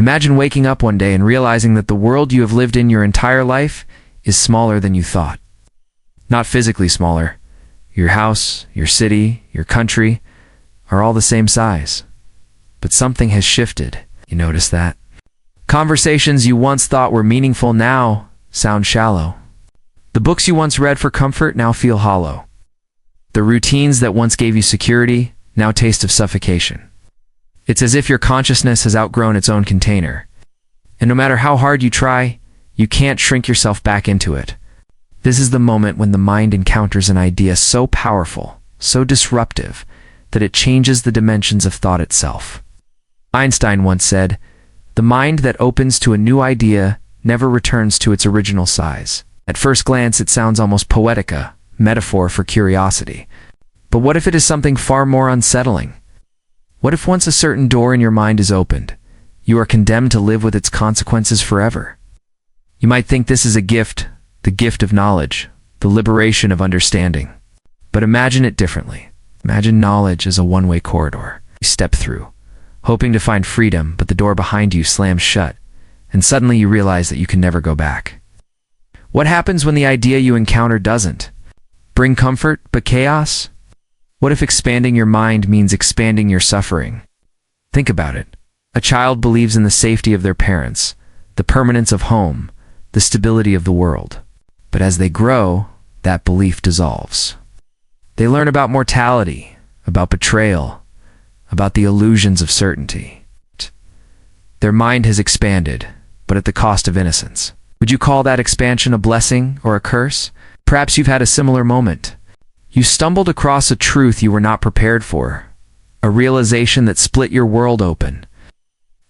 Imagine waking up one day and realizing that the world you have lived in your entire life is smaller than you thought. Not physically smaller. Your house, your city, your country are all the same size. But something has shifted. You notice that? Conversations you once thought were meaningful now sound shallow. The books you once read for comfort now feel hollow. The routines that once gave you security now taste of suffocation. It's as if your consciousness has outgrown its own container. And no matter how hard you try, you can't shrink yourself back into it. This is the moment when the mind encounters an idea so powerful, so disruptive, that it changes the dimensions of thought itself. Einstein once said, "The mind that opens to a new idea never returns to its original size." At first glance, it sounds almost poetic, a metaphor for curiosity. But what if it is something far more unsettling? What if once a certain door in your mind is opened, you are condemned to live with its consequences forever? You might think this is a gift, the gift of knowledge, the liberation of understanding. But imagine it differently. Imagine knowledge as a one-way corridor. You step through, hoping to find freedom, but the door behind you slams shut, and suddenly you realize that you can never go back. What happens when the idea you encounter doesn't bring comfort, but chaos? What if expanding your mind means expanding your suffering? Think about it. A child believes in the safety of their parents, the permanence of home, the stability of the world. But as they grow, that belief dissolves. They learn about mortality, about betrayal, about the illusions of certainty. Their mind has expanded, but at the cost of innocence. Would you call that expansion a blessing or a curse? Perhaps you've had a similar moment. You stumbled across a truth you were not prepared for, a realization that split your world open.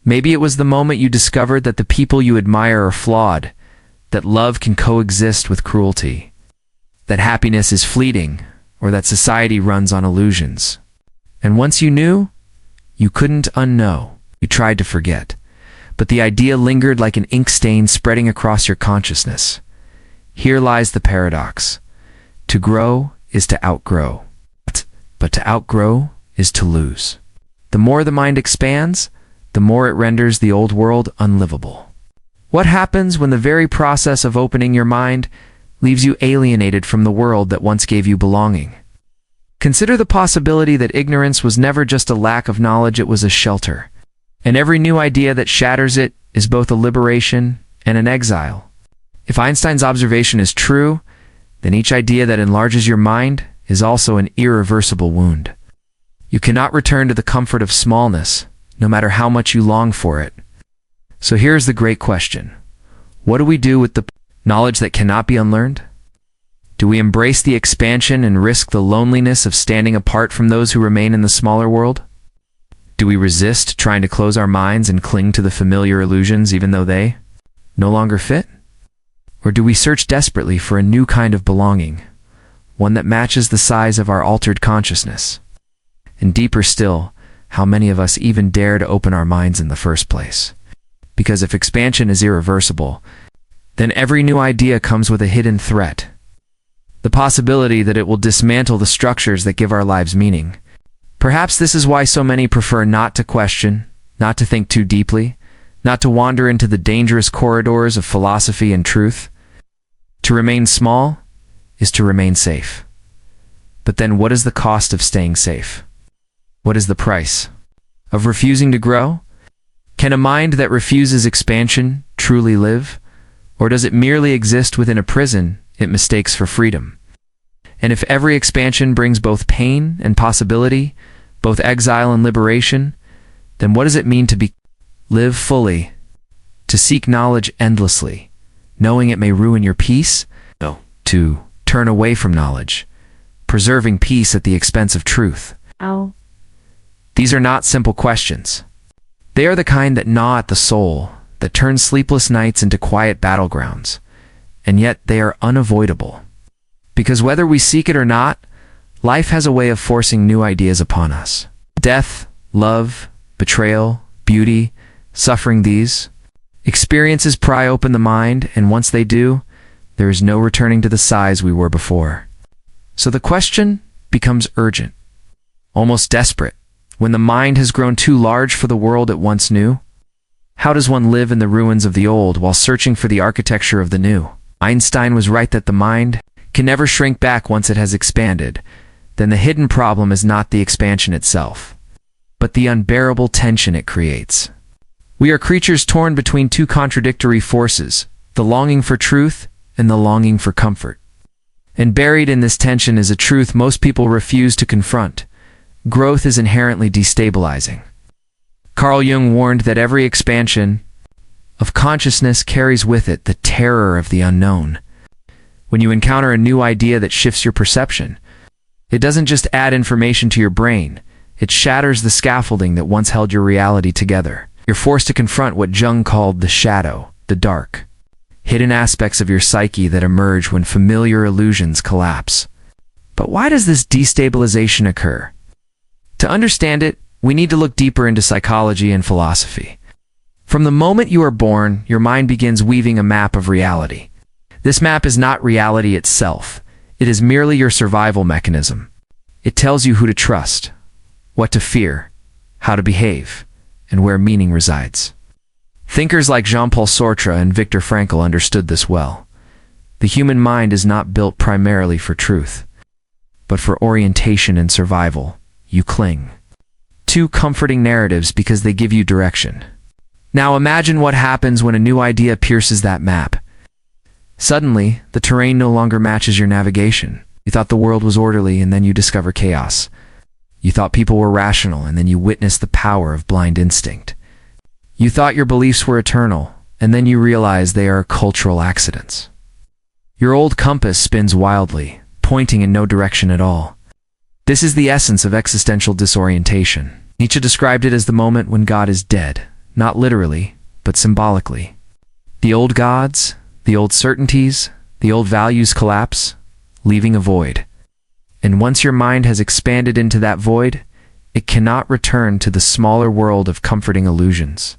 Maybe it was the moment you discovered that the people you admire are flawed, that love can coexist with cruelty, that happiness is fleeting, or that society runs on illusions. And once you knew, you couldn't unknow. You tried to forget, but the idea lingered like an ink stain spreading across your consciousness. Here lies the paradox. To grow is to outgrow, but to outgrow is to lose. The more the mind expands, the more it renders the old world unlivable. What happens when the very process of opening your mind leaves you alienated from the world that once gave you belonging? Consider the possibility that ignorance was never just a lack of knowledge, it was a shelter. And every new idea that shatters it is both a liberation and an exile. If Einstein's observation is true, then each idea that enlarges your mind is also an irreversible wound. You cannot return to the comfort of smallness, no matter how much you long for it. So here's the great question. What do we do with the knowledge that cannot be unlearned? Do we embrace the expansion and risk the loneliness of standing apart from those who remain in the smaller world? Do we resist trying to close our minds and cling to the familiar illusions even though they no longer fit? Or do we search desperately for a new kind of belonging, one that matches the size of our altered consciousness? And deeper still, how many of us even dare to open our minds in the first place? Because if expansion is irreversible, then every new idea comes with a hidden threat. The possibility that it will dismantle the structures that give our lives meaning. Perhaps this is why so many prefer not to question, not to think too deeply, not to wander into the dangerous corridors of philosophy and truth. To remain small is to remain safe. But then what is the cost of staying safe? What is the price of refusing to grow? Can a mind that refuses expansion truly live? Or does it merely exist within a prison it mistakes for freedom? And if every expansion brings both pain and possibility, both exile and liberation, then what does it mean to live fully, to seek knowledge endlessly, knowing it may ruin your peace? No. To turn away from knowledge, preserving peace at the expense of truth. Ow. These are not simple questions. They are the kind that gnaw at the soul, that turn sleepless nights into quiet battlegrounds. And yet they are unavoidable. Because whether we seek it or not, life has a way of forcing new ideas upon us. Death, love, betrayal, beauty, suffering, these experiences pry open the mind, and once they do, there is no returning to the size we were before. So the question becomes urgent, almost desperate, when the mind has grown too large for the world it once knew. How does one live in the ruins of the old while searching for the architecture of the new? Einstein was right that the mind can never shrink back once it has expanded. Then the hidden problem is not the expansion itself, but the unbearable tension it creates. We are creatures torn between two contradictory forces, the longing for truth and the longing for comfort. And buried in this tension is a truth most people refuse to confront. Growth is inherently destabilizing. Carl Jung warned that every expansion of consciousness carries with it the terror of the unknown. When you encounter a new idea that shifts your perception, it doesn't just add information to your brain, it shatters the scaffolding that once held your reality together. You're forced to confront what Jung called the shadow, the dark, hidden aspects of your psyche that emerge when familiar illusions collapse. But why does this destabilization occur? To understand it, we need to look deeper into psychology and philosophy. From the moment you are born, your mind begins weaving a map of reality. This map is not reality itself. It is merely your survival mechanism. It tells you who to trust, what to fear, how to behave, and where meaning resides. Thinkers like Jean-Paul Sartre and Viktor Frankl understood this well. The human mind is not built primarily for truth, but for orientation and survival. You cling to comforting narratives because they give you direction. Now imagine what happens when a new idea pierces that map. Suddenly, the terrain no longer matches your navigation. You thought the world was orderly, and then you discover chaos. You thought people were rational, and then you witness the power of blind instinct. You thought your beliefs were eternal, and then you realize they are cultural accidents. Your old compass spins wildly, pointing in no direction at all. This is the essence of existential disorientation. Nietzsche described it as the moment when God is dead, not literally, but symbolically. The old gods, the old certainties, the old values collapse, leaving a void. And once your mind has expanded into that void, it cannot return to the smaller world of comforting illusions.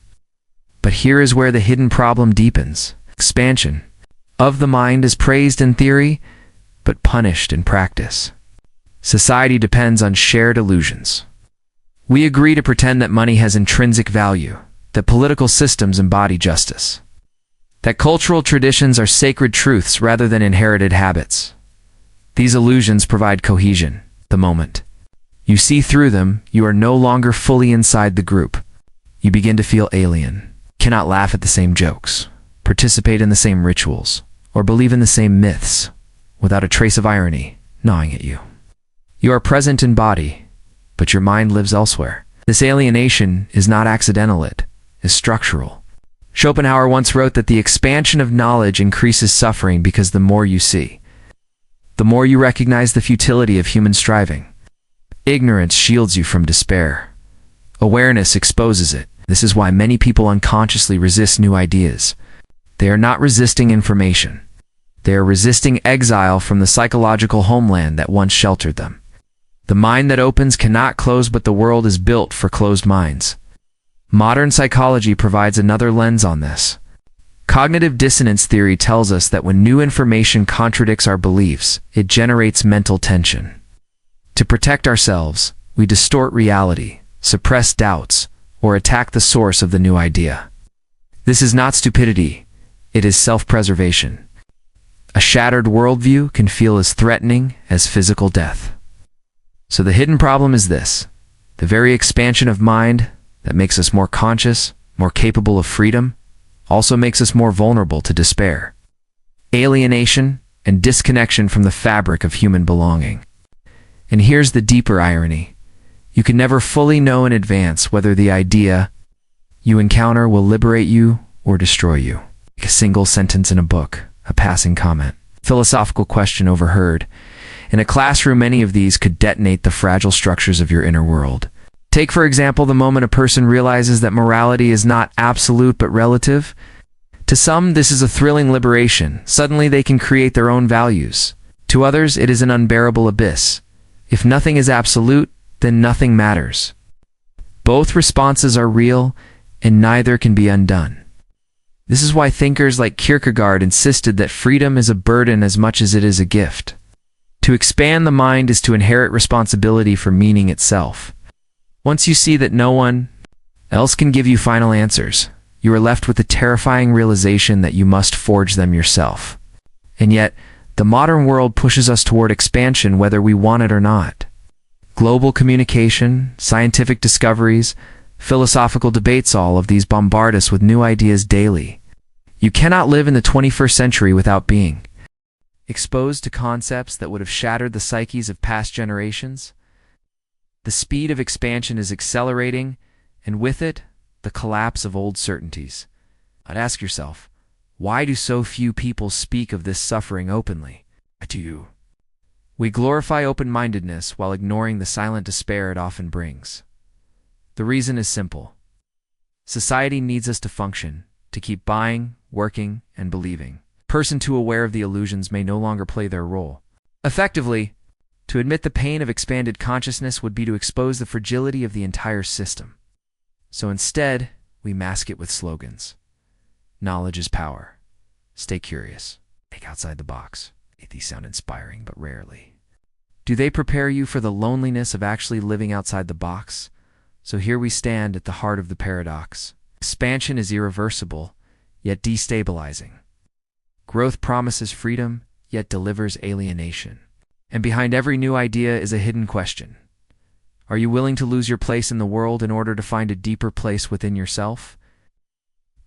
But here is where the hidden problem deepens. Expansion of the mind is praised in theory, but punished in practice. Society depends on shared illusions. We agree to pretend that money has intrinsic value, that political systems embody justice, that cultural traditions are sacred truths rather than inherited habits. These illusions provide cohesion. The moment you see through them, you are no longer fully inside the group. You begin to feel alien, cannot laugh at the same jokes, participate in the same rituals, or believe in the same myths, without a trace of irony gnawing at you. You are present in body, but your mind lives elsewhere. This alienation is not accidental, it is structural. Schopenhauer once wrote that the expansion of knowledge increases suffering because the more you see, the more you recognize the futility of human striving. Ignorance shields you from despair. Awareness exposes it. This is why many people unconsciously resist new ideas. They are not resisting information. They are resisting exile from the psychological homeland that once sheltered them. The mind that opens cannot close, but the world is built for closed minds. Modern psychology provides another lens on this. Cognitive dissonance theory tells us that when new information contradicts our beliefs, it generates mental tension. To protect ourselves, we distort reality, suppress doubts, or attack the source of the new idea. This is not stupidity, it is self-preservation. A shattered worldview can feel as threatening as physical death. So the hidden problem is this: the very expansion of mind that makes us more conscious, more capable of freedom, also makes us more vulnerable to despair, alienation, and disconnection from the fabric of human belonging. And here's the deeper irony. You can never fully know in advance whether the idea you encounter will liberate you or destroy you. Like a single sentence in a book, a passing comment, philosophical question overheard. In a classroom, many of these could detonate the fragile structures of your inner world. Take, for example, the moment a person realizes that morality is not absolute but relative. To some, this is a thrilling liberation. Suddenly they can create their own values. To others, it is an unbearable abyss. If nothing is absolute, then nothing matters. Both responses are real, and neither can be undone. This is why thinkers like Kierkegaard insisted that freedom is a burden as much as it is a gift. To expand the mind is to inherit responsibility for meaning itself. Once you see that no one else can give you final answers, You are left with the terrifying realization that you must forge them yourself. And yet, the modern world pushes us toward expansion whether we want it or not. Global communication, scientific discoveries, philosophical debates, all of these bombard us with new ideas daily. You cannot live in the 21st century without being exposed to concepts that would have shattered the psyches of past generations. The speed of expansion is accelerating, and with it, the collapse of old certainties. I'd ask yourself, why do so few people speak of this suffering openly? Do you? We glorify open-mindedness while ignoring the silent despair it often brings. The reason is simple. Society needs us to function, to keep buying, working, and believing. A person too aware of the illusions may no longer play their role. Effectively, to admit the pain of expanded consciousness would be to expose the fragility of the entire system. So instead, we mask it with slogans. Knowledge is power. Stay curious. Think outside the box. These sound inspiring, but rarely. Do they prepare you for the loneliness of actually living outside the box? So here we stand at the heart of the paradox. Expansion is irreversible, yet destabilizing. Growth promises freedom, yet delivers alienation. And behind every new idea is a hidden question. Are you willing to lose your place in the world in order to find a deeper place within yourself?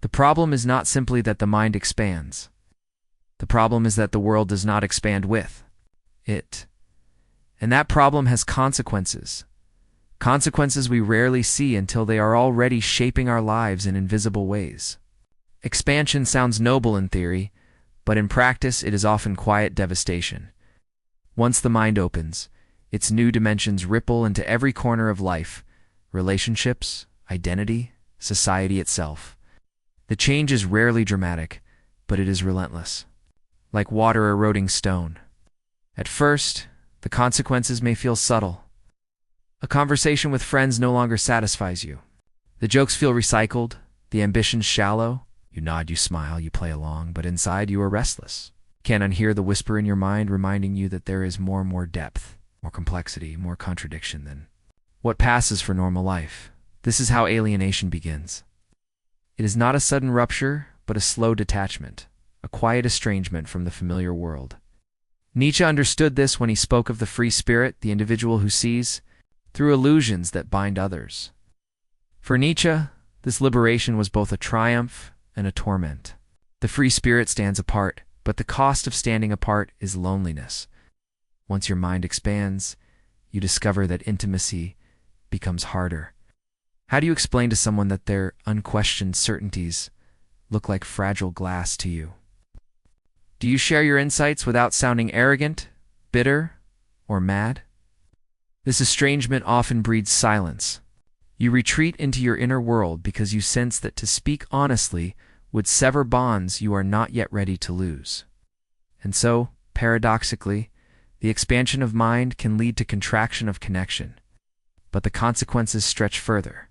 The problem is not simply that the mind expands. The problem is that the world does not expand with it. And that problem has consequences. Consequences we rarely see until they are already shaping our lives in invisible ways. Expansion sounds noble in theory, but in practice it is often quiet devastation. Once the mind opens, its new dimensions ripple into every corner of life, relationships, identity, society itself. The change is rarely dramatic, but it is relentless. Like water eroding stone. At first, the consequences may feel subtle. A conversation with friends no longer satisfies you. The jokes feel recycled, the ambitions shallow. You nod, you smile, you play along, but inside you are restless. You can't unhear the whisper in your mind reminding you that there is more and more depth, more complexity, more contradiction than what passes for normal life. This is how alienation begins. It is not a sudden rupture, but a slow detachment. A quiet estrangement from the familiar world. Nietzsche understood this when he spoke of the free spirit, the individual who sees through illusions that bind others. For Nietzsche, this liberation was both a triumph and a torment. The free spirit stands apart, but the cost of standing apart is loneliness. Once your mind expands, you discover that intimacy becomes harder. How do you explain to someone that their unquestioned certainties look like fragile glass to you? Do you share your insights without sounding arrogant, bitter, or mad? This estrangement often breeds silence. You retreat into your inner world because you sense that to speak honestly would sever bonds you are not yet ready to lose. And so, paradoxically, the expansion of mind can lead to contraction of connection. But the consequences stretch further.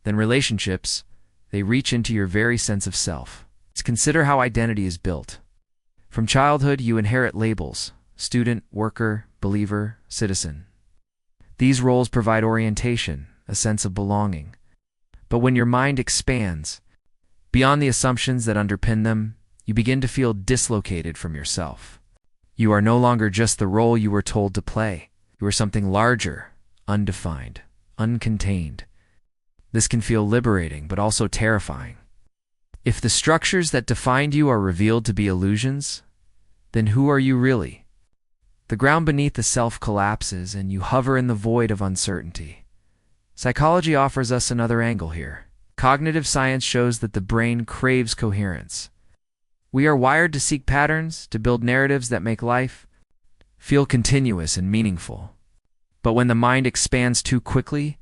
Then relationships, they reach into your very sense of self. Consider how identity is built. From childhood, you inherit labels: student, worker, believer, citizen. These roles provide orientation, a sense of belonging. But when your mind expands, beyond the assumptions that underpin them, you begin to feel dislocated from yourself. You are no longer just the role you were told to play. You are something larger, undefined, uncontained. This can feel liberating, but also terrifying. If the structures that defined you are revealed to be illusions, then who are you really? The ground beneath the self collapses, and you hover in the void of uncertainty. Psychology offers us another angle here. Cognitive science shows that the brain craves coherence. We are wired to seek patterns, to build narratives that make life feel continuous and meaningful. But when the mind expands too quickly,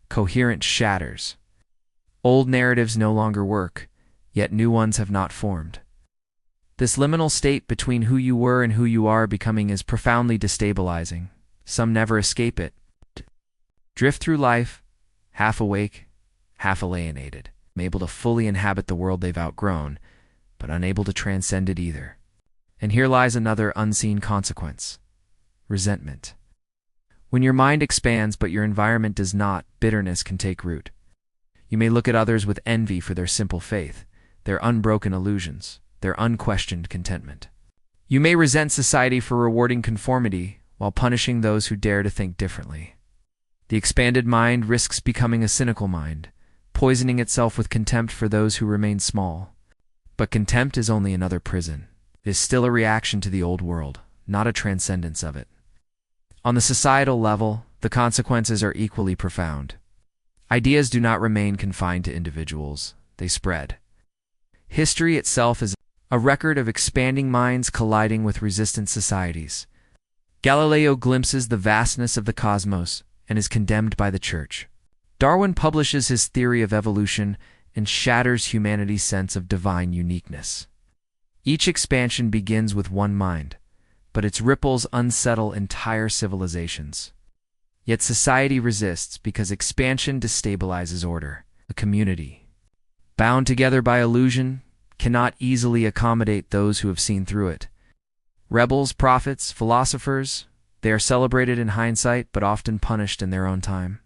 coherence shatters. Old narratives no longer work, yet new ones have not formed. This liminal state between who you were and who you are becoming is profoundly destabilizing. Some never escape it. Drift through life, half awake, half alienated, able to fully inhabit the world they've outgrown, but unable to transcend it either. And here lies another unseen consequence: resentment. When your mind expands but your environment does not, bitterness can take root. You may look at others with envy for their simple faith, their unbroken illusions, their unquestioned contentment. You may resent society for rewarding conformity while punishing those who dare to think differently. The expanded mind risks becoming a cynical mind, poisoning itself with contempt for those who remain small. But contempt is only another prison. It is still a reaction to the old world, not a transcendence of it. On the societal level, the consequences are equally profound. Ideas do not remain confined to individuals, they spread. History itself is a record of expanding minds colliding with resistant societies. Galileo glimpses the vastness of the cosmos and is condemned by the Church. Darwin publishes his theory of evolution and shatters humanity's sense of divine uniqueness. Each expansion begins with one mind, but its ripples unsettle entire civilizations. Yet society resists because expansion destabilizes order. A community, bound together by illusion, cannot easily accommodate those who have seen through it. Rebels, prophets, philosophers, they are celebrated in hindsight but often punished in their own time.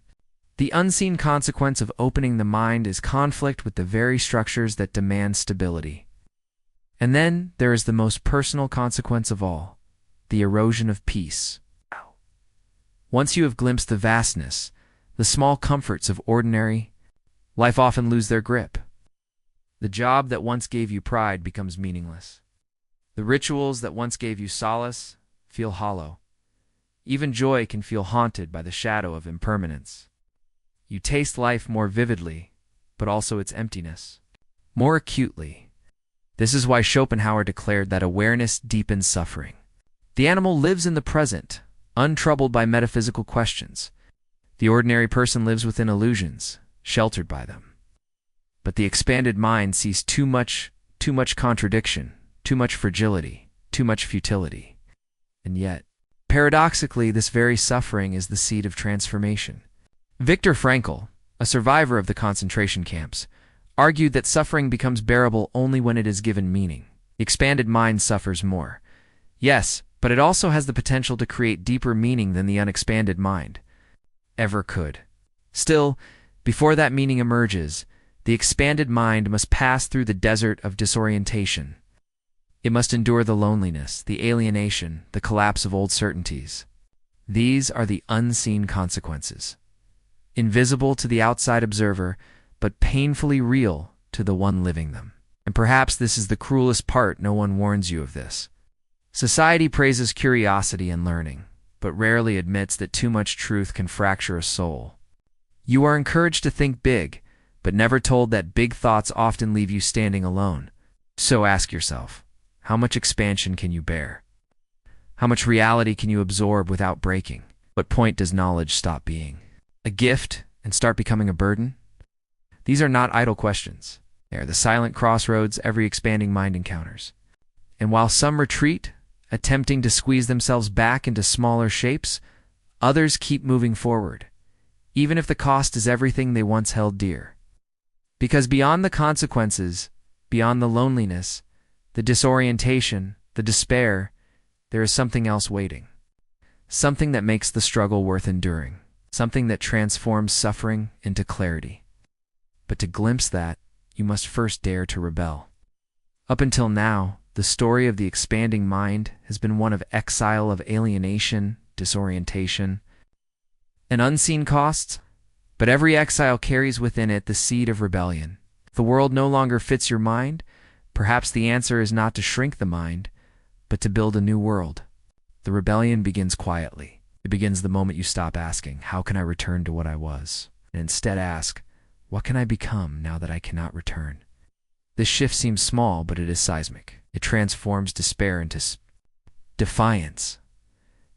The unseen consequence of opening the mind is conflict with the very structures that demand stability. And then there is the most personal consequence of all, the erosion of peace. Once you have glimpsed the vastness, the small comforts of ordinary life often lose their grip. The job that once gave you pride becomes meaningless. The rituals that once gave you solace feel hollow. Even joy can feel haunted by the shadow of impermanence. You taste life more vividly, but also its emptiness, more acutely. This is why Schopenhauer declared that awareness deepens suffering. The animal lives in the present, untroubled by metaphysical questions. The ordinary person lives within illusions, sheltered by them. But the expanded mind sees too much contradiction, too much fragility, too much futility. And yet, paradoxically, this very suffering is the seed of transformation. Viktor Frankl, a survivor of the concentration camps, argued that suffering becomes bearable only when it is given meaning. The expanded mind suffers more. Yes, but it also has the potential to create deeper meaning than the unexpanded mind ever could. Still, before that meaning emerges, the expanded mind must pass through the desert of disorientation. It must endure the loneliness, the alienation, the collapse of old certainties. These are the unseen consequences, invisible to the outside observer, but painfully real to the one living them. And perhaps this is the cruelest part. No one warns you of this. Society praises curiosity and learning, but rarely admits that too much truth can fracture a soul. You are encouraged to think big, but never told that big thoughts often leave you standing alone. So ask yourself, how much expansion can you bear? How much reality can you absorb without breaking? What point does knowledge stop being a gift and start becoming a burden? These are not idle questions. They are the silent crossroads every expanding mind encounters. And while some retreat, attempting to squeeze themselves back into smaller shapes, others keep moving forward, even if the cost is everything they once held dear. Because beyond the consequences, beyond the loneliness, the disorientation, the despair, there is something else waiting. Something that makes the struggle worth enduring. Something that transforms suffering into clarity. But to glimpse that, you must first dare to rebel. Up until now, the story of the expanding mind has been one of exile, of alienation, disorientation, and unseen costs. But every exile carries within it the seed of rebellion. If the world no longer fits your mind, perhaps the answer is not to shrink the mind, but to build a new world. The rebellion begins quietly. It begins the moment you stop asking, how can I return to what I was? And instead ask, what can I become now that I cannot return? This shift seems small, but it is seismic. It transforms despair into defiance.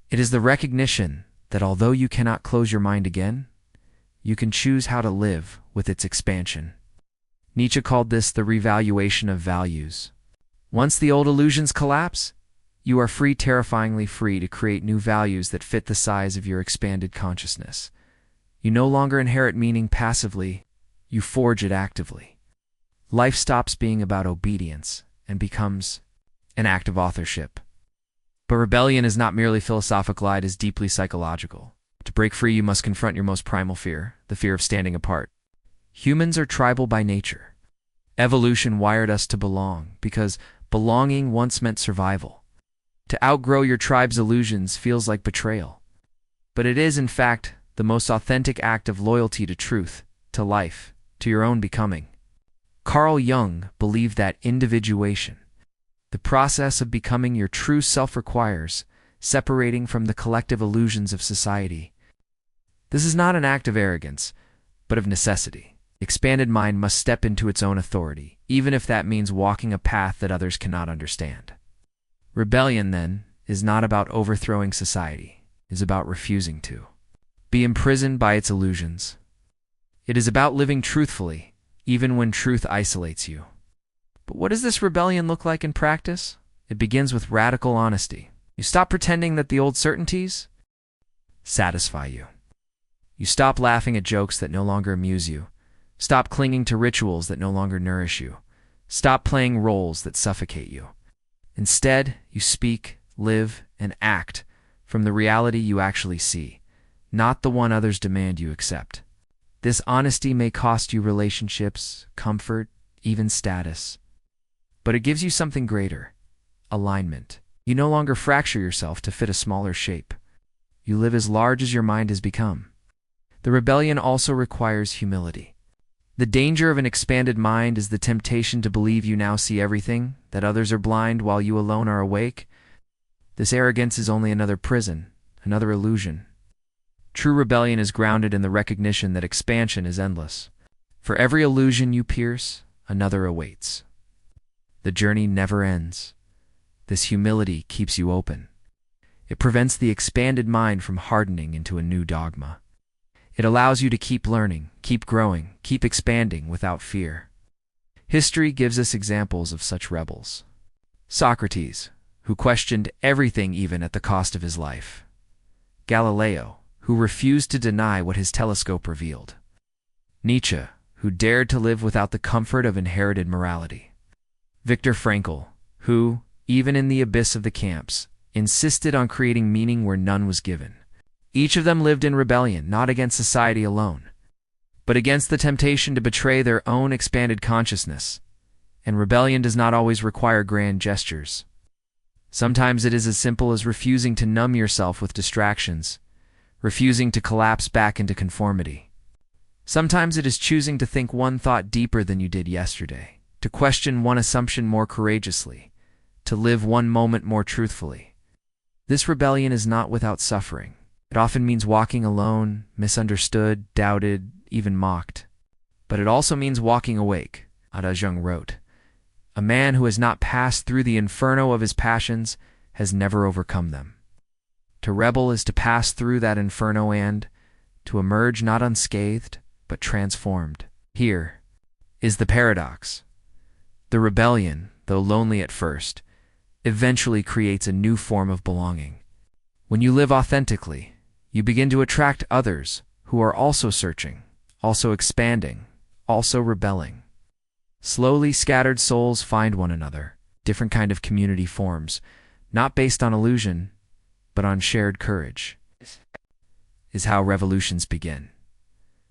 It is the recognition that although you cannot close your mind again, you can choose how to live with its expansion. Nietzsche called this the revaluation of values. Once the old illusions collapse, you are free, terrifyingly free, to create new values that fit the size of your expanded consciousness. You no longer inherit meaning passively, you forge it actively. Life stops being about obedience and becomes an act of authorship. But rebellion is not merely philosophical, it is deeply psychological. To break free, you must confront your most primal fear, the fear of standing apart. Humans are tribal by nature. Evolution wired us to belong because belonging once meant survival. To outgrow your tribe's illusions feels like betrayal. But it is, in fact, the most authentic act of loyalty to truth, to life, to your own becoming. Carl Jung believed that individuation, the process of becoming your true self, requires separating from the collective illusions of society. This is not an act of arrogance, but of necessity. The expanded mind must step into its own authority, even if that means walking a path that others cannot understand. Rebellion, then, is not about overthrowing society. It is about refusing to be imprisoned by its illusions. It is about living truthfully, even when truth isolates you. But what does this rebellion look like in practice? It begins with radical honesty. You stop pretending that the old certainties satisfy you. You stop laughing at jokes that no longer amuse you. Stop clinging to rituals that no longer nourish you. Stop playing roles that suffocate you. Instead, you speak, live, and act from the reality you actually see, not the one others demand you accept. This honesty may cost you relationships, comfort, even status. But it gives you something greater: alignment. You no longer fracture yourself to fit a smaller shape. You live as large as your mind has become. The rebellion also requires humility. The danger of an expanded mind is the temptation to believe you now see everything, that others are blind while you alone are awake. This arrogance is only another prison, another illusion. True rebellion is grounded in the recognition that expansion is endless. For every illusion you pierce, another awaits. The journey never ends. This humility keeps you open. It prevents the expanded mind from hardening into a new dogma. It allows you to keep learning, keep growing, keep expanding without fear. History gives us examples of such rebels. Socrates, who questioned everything even at the cost of his life. Galileo, who refused to deny what his telescope revealed. Nietzsche, who dared to live without the comfort of inherited morality. Viktor Frankl, who, even in the abyss of the camps, insisted on creating meaning where none was given. Each of them lived in rebellion, not against society alone, but against the temptation to betray their own expanded consciousness. And rebellion does not always require grand gestures. Sometimes it is as simple as refusing to numb yourself with distractions, refusing to collapse back into conformity. Sometimes it is choosing to think one thought deeper than you did yesterday, to question one assumption more courageously, to live one moment more truthfully. This rebellion is not without suffering. It often means walking alone, misunderstood, doubted, even mocked. But it also means walking awake. Jung wrote, "A man who has not passed through the inferno of his passions has never overcome them." To rebel is to pass through that inferno and to emerge not unscathed, but transformed. Here is the paradox. The rebellion, though lonely at first, eventually creates a new form of belonging. When you live authentically, you begin to attract others who are also searching, also expanding, also rebelling. Slowly, scattered souls find one another. Different kind of community forms, not based on illusion, but on shared courage. Is how revolutions begin.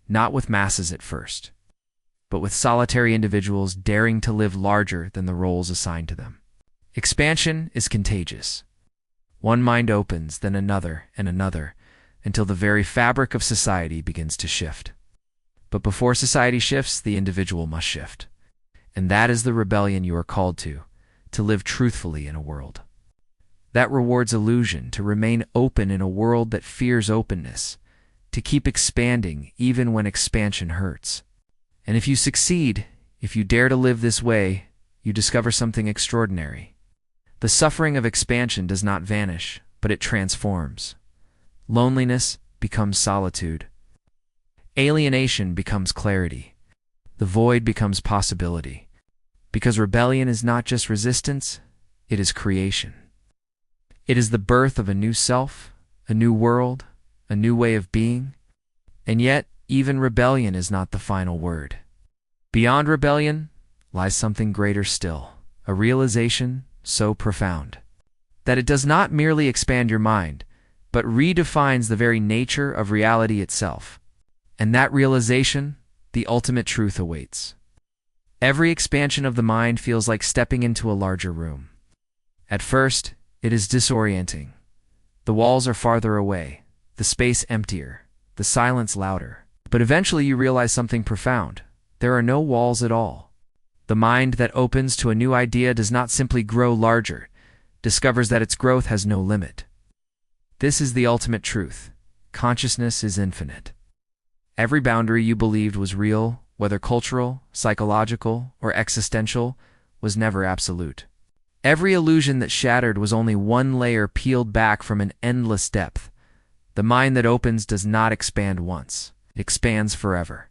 Not with masses at first, but with solitary individuals daring to live larger than the roles assigned to them. Expansion is contagious. One mind opens, then another and another, until the very fabric of society begins to shift. But before society shifts, the individual must shift. And that is the rebellion you are called to live truthfully in a world that rewards illusion, to remain open in a world that fears openness, to keep expanding even when expansion hurts. And if you succeed, if you dare to live this way, you discover something extraordinary. The suffering of expansion does not vanish, but it transforms. Loneliness becomes solitude. Alienation becomes clarity. The void becomes possibility. Because rebellion is not just resistance, it is creation. It is the birth of a new self, a new world, a new way of being. And yet, even rebellion is not the final word. Beyond rebellion lies something greater still, a realization so profound that it does not merely expand your mind, but redefines the very nature of reality itself. And that realization, the ultimate truth awaits. Every expansion of the mind feels like stepping into a larger room. At first, it is disorienting. The walls are farther away, the space emptier, the silence louder. But eventually you realize something profound. There are no walls at all. The mind that opens to a new idea does not simply grow larger, discovers that its growth has no limit. This is the ultimate truth. Consciousness is infinite. Every boundary you believed was real, whether cultural, psychological, or existential, was never absolute. Every illusion that shattered was only one layer peeled back from an endless depth. The mind that opens does not expand once. It expands forever.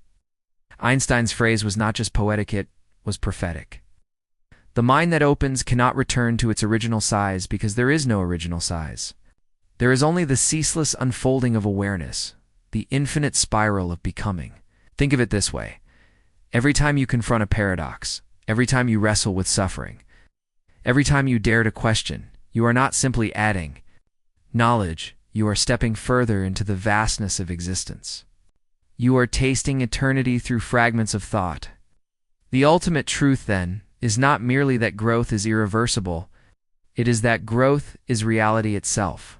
Einstein's phrase was not just poetic, it was prophetic. The mind that opens cannot return to its original size because there is no original size. There is only the ceaseless unfolding of awareness, the infinite spiral of becoming. Think of it this way. Every time you confront a paradox, every time you wrestle with suffering, every time you dare to question, you are not simply adding knowledge, you are stepping further into the vastness of existence. You are tasting eternity through fragments of thought. The ultimate truth, then, is not merely that growth is irreversible, it is that growth is reality itself.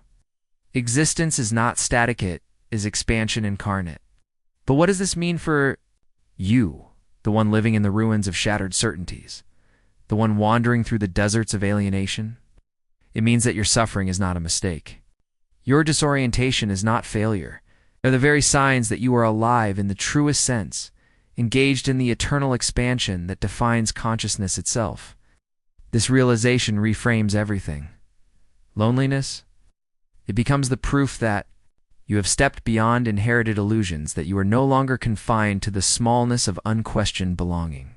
Existence is not static, it is expansion incarnate. But what does this mean for you, the one living in the ruins of shattered certainties, the one wandering through the deserts of alienation? It means that your suffering is not a mistake. Your disorientation is not failure. They're the very signs that you are alive in the truest sense, engaged in the eternal expansion that defines consciousness itself. This realization reframes everything. Loneliness? It becomes the proof that you have stepped beyond inherited illusions, that you are no longer confined to the smallness of unquestioned belonging.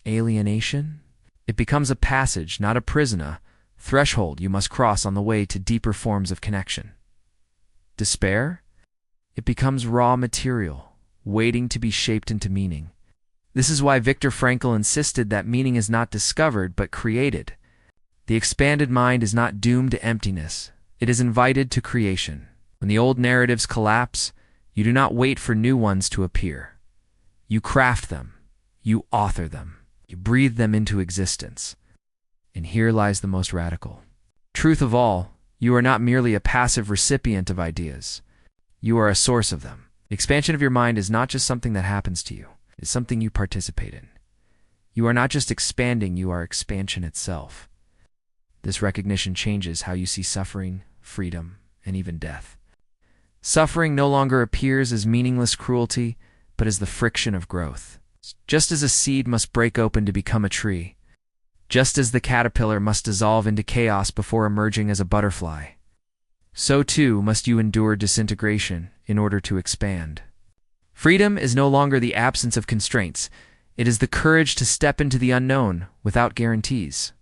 Alienation? It becomes a passage, not a prison, a threshold you must cross on the way to deeper forms of connection. Despair? It becomes raw material, waiting to be shaped into meaning. This is why Viktor Frankl insisted that meaning is not discovered but created. The expanded mind is not doomed to emptiness. It is invited to creation. When the old narratives collapse, you do not wait for new ones to appear. You craft them. You author them. You breathe them into existence. And here lies the most radical truth of all. You are not merely a passive recipient of ideas. You are a source of them. The expansion of your mind is not just something that happens to you. It's something you participate in. You are not just expanding, you are expansion itself. This recognition changes how you see suffering, freedom, and even death. Suffering no longer appears as meaningless cruelty, but as the friction of growth. Just as a seed must break open to become a tree, just as the caterpillar must dissolve into chaos before emerging as a butterfly, so too must you endure disintegration in order to expand. Freedom is no longer the absence of constraints. It is the courage to step into the unknown without guarantees.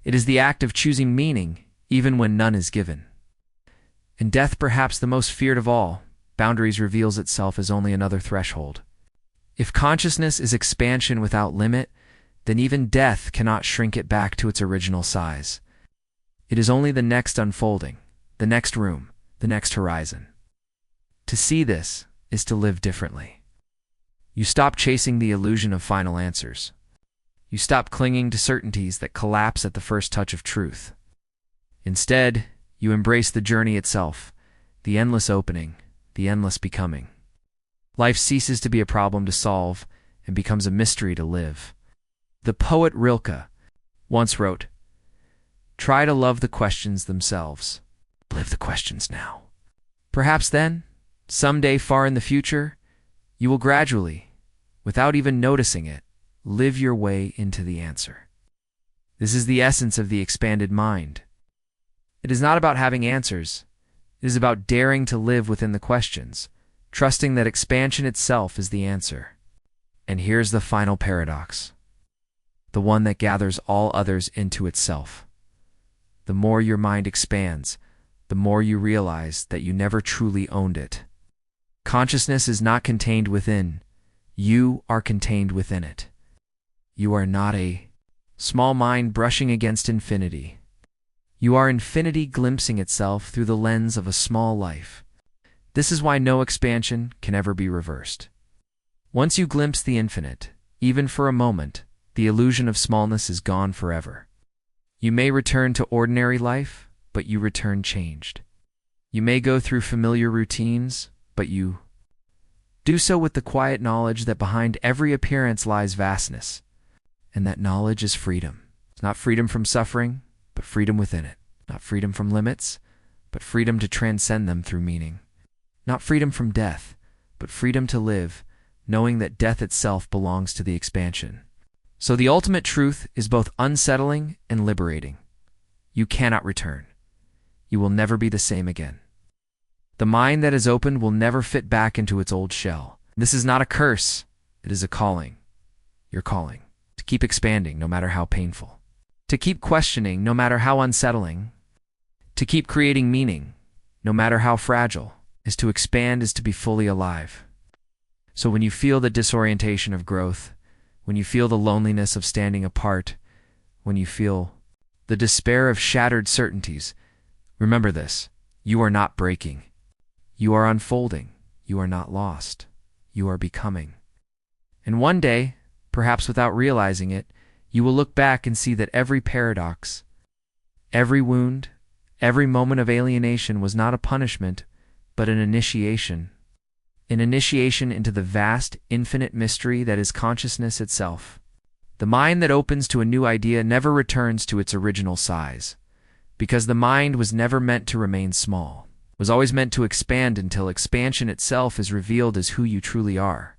It is the act of choosing meaning even when none is given. In death, perhaps the most feared of all, boundaries reveals itself as only another threshold. If consciousness is expansion without limit, then even death cannot shrink it back to its original size. It is only the next unfolding, the next room, the next horizon. To see this is to live differently. You stop chasing the illusion of final answers. You stop clinging to certainties that collapse at the first touch of truth. Instead, you embrace the journey itself, the endless opening, the endless becoming. Life ceases to be a problem to solve and becomes a mystery to live. The poet Rilke once wrote, "Try to love the questions themselves. Live the questions now." Perhaps then, someday far in the future, you will gradually, without even noticing it, live your way into the answer. This is the essence of the expanded mind. It is not about having answers. It is about daring to live within the questions, trusting that expansion itself is the answer. And here's the final paradox, the one that gathers all others into itself. The more your mind expands, the more you realize that you never truly owned it. Consciousness is not contained within. You are contained within it. You are not a small mind brushing against infinity. You are infinity glimpsing itself through the lens of a small life. This is why no expansion can ever be reversed. Once you glimpse the infinite, even for a moment, the illusion of smallness is gone forever. You may return to ordinary life, but you return changed. You may go through familiar routines, but you do so with the quiet knowledge that behind every appearance lies vastness, and that knowledge is freedom. It's not freedom from suffering, but freedom within it. Not freedom from limits, but freedom to transcend them through meaning. Not freedom from death, but freedom to live, knowing that death itself belongs to the expansion. So the ultimate truth is both unsettling and liberating. You cannot return. You will never be the same again. The mind that is opened will never fit back into its old shell. This is not a curse. It is a calling. Your calling. To keep expanding, no matter how painful. To keep questioning, no matter how unsettling. To keep creating meaning, no matter how fragile. Is to expand, is to be fully alive. So when you feel the disorientation of growth, when you feel the loneliness of standing apart, when you feel the despair of shattered certainties, remember this: you are not breaking. You are unfolding. You are not lost. You are becoming. And one day, perhaps without realizing it, you will look back and see that every paradox, every wound, every moment of alienation was not a punishment, but an initiation into the vast, infinite mystery that is consciousness itself. The mind that opens to a new idea never returns to its original size, because the mind was never meant to remain small. It was always meant to expand until expansion itself is revealed as who you truly are.